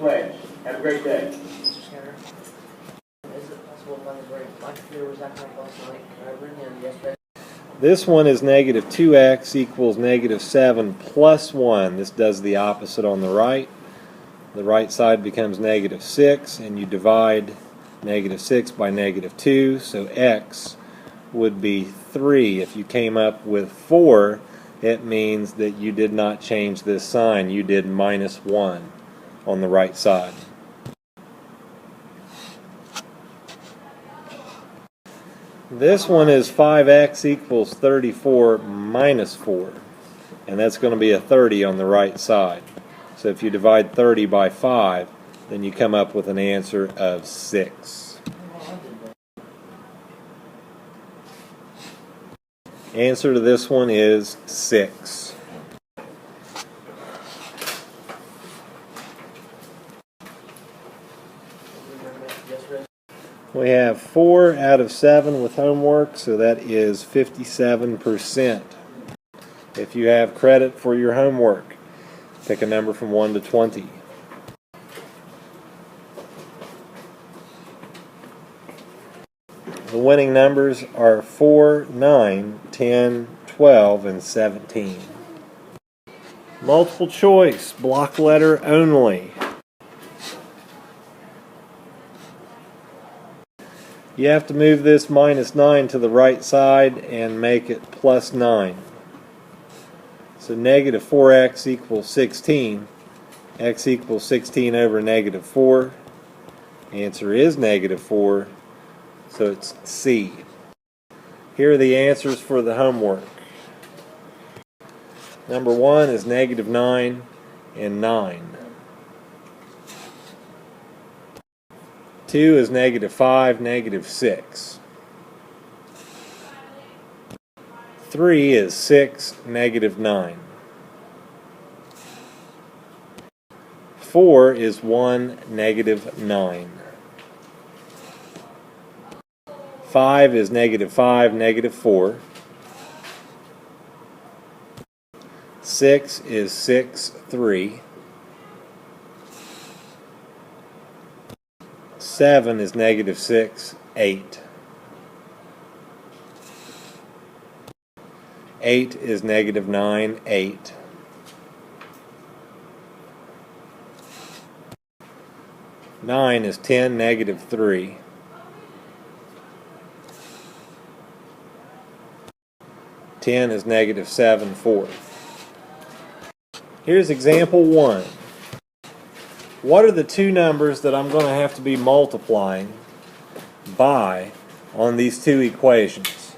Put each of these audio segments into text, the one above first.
Pledge. Have a great day. Mr. Skinner, is it possible if I could bring my computer was acting like last night? Can I bring in yesterday? This one is negative 2x equals negative 7 plus 1. This does the opposite on the right. The right side becomes negative 6, and you divide negative 6 by negative 2, so x would be 3. If you came up with 4, it means that you did not change this sign. You did minus 1 on the right side. This one is 5x equals 34 minus 4, and that's going to be a 30 on the right side. So if you divide 30 by 5, then you come up with an answer of 6. Answer to this one is 6. We have 4 out of 7 with homework, so that is 57%. If you have credit for your homework, pick a number from 1 to 20. The winning numbers are 4, 9, 10, 12, and 17. Multiple choice, block letter only. You have to move this minus 9 to the right side and make it plus 9. So negative 4x equals 16. X equals 16 over negative 4. Answer is negative 4, so it's C. Here are the answers for the homework. Number 1 is negative 9 and 9. 2 is negative 5, negative 6. 3 is 6, negative 9. 4 is 1, negative 9. 5 is negative 5, negative 4. 6 is 6, 3. 7 is negative 6, 8. 8 is negative 9, 8. 9 is 10, negative 3. 10 is negative 7, 4. Here's example 1. What are the two numbers that I'm going to have to be multiplying by on these two equations?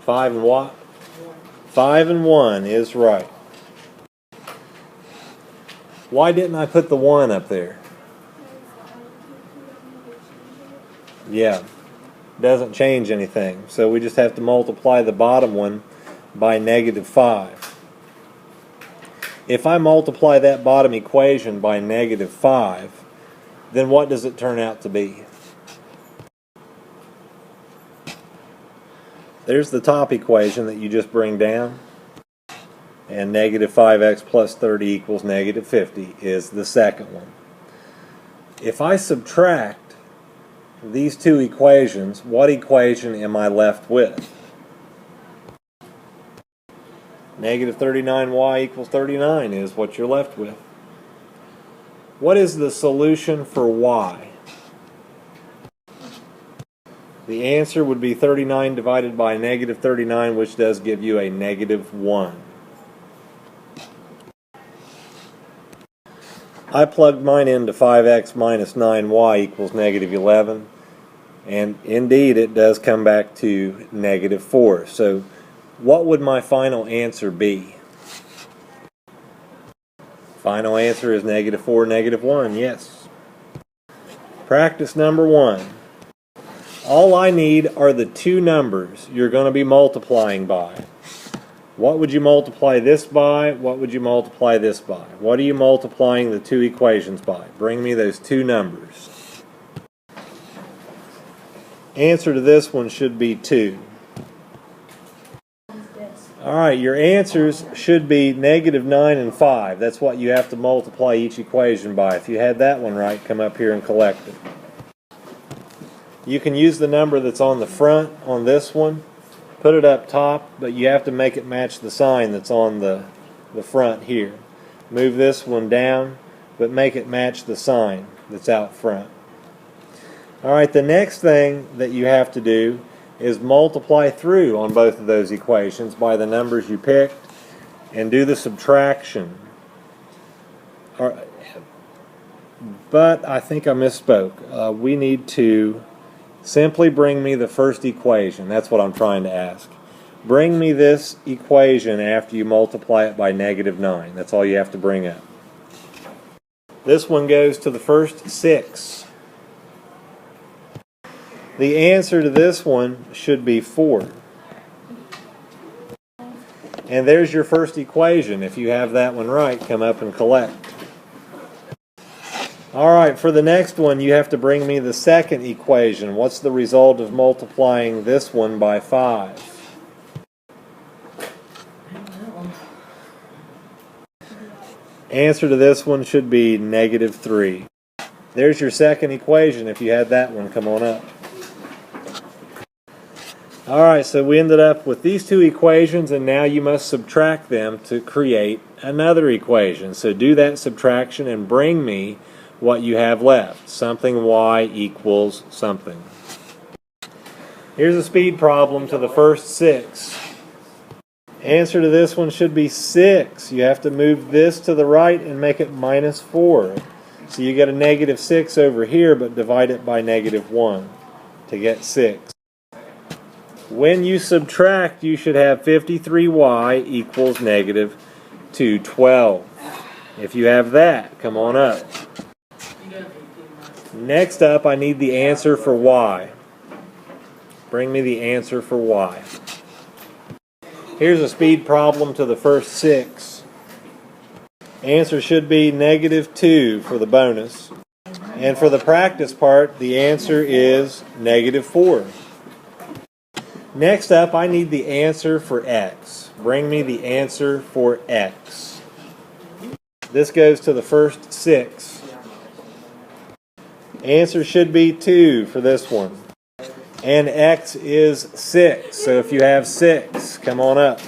5 and what? 5 and 1 is right. Why didn't I put the 1 up there? Yeah, doesn't change anything. So we just have to multiply the bottom one by negative 5. If I multiply that bottom equation by negative 5, then what does it turn out to be? There's the top equation that you just bring down, and negative 5x plus 30 equals negative 50 is the second one. If I subtract these two equations, what equation am I left with? Negative 39y equals 39 is what you're left with. What is the solution for y? The answer would be 39 divided by negative 39, which does give you a negative 1. I plugged mine into 5x minus 9y equals negative 11, and indeed it does come back to negative 4. So what would my final answer be? Final answer is negative 4, negative 1, yes. Practice number 1. All I need are the two numbers you're going to be multiplying by. What would you multiply this by? What would you multiply this by? What are you multiplying the two equations by? Bring me those two numbers. Answer to this one should be 2. Alright, your answers should be negative 9 and 5. That's what you have to multiply each equation by. If you had that one right, come up here and collect it. You can use the number that's on the front on this one, put it up top, but you have to make it match the sign that's on the front here. Move this one down, but make it match the sign that's out front. Alright, the next thing that you have to do is multiply through on both of those equations by the numbers you picked and do the subtraction. But I think I misspoke. We need to simply bring me the first equation. That's what I'm trying to ask. Bring me this equation after you multiply it by negative 9. That's all you have to bring up. This one goes to the first 6. The answer to this one should be 4. And there's your first equation. If you have that one right, come up and collect. Alright, for the next one, you have to bring me the second equation. What's the result of multiplying this one by 5? Answer to this one should be negative 3. There's your second equation. If you had that one, come on up. Alright, so we ended up with these two equations, and now you must subtract them to create another equation. So do that subtraction and bring me what you have left. Something y equals something. Here's a speed problem to the first 6. Answer to this one should be 6. You have to move this to the right and make it minus 4. So you get a negative 6 over here, but divide it by negative 1 to get 6. When you subtract, you should have 53y equals negative 212. If you have that, come on up. Next up, I need the answer for y. Bring me the answer for y. Here's a speed problem to the first 6. Answer should be negative 2 for the bonus. And for the practice part, the answer is negative 4. Next up, I need the answer for x. Bring me the answer for x. This goes to the first 6. Answer should be 2 for this one. And x is 6. So if you have 6, come on up.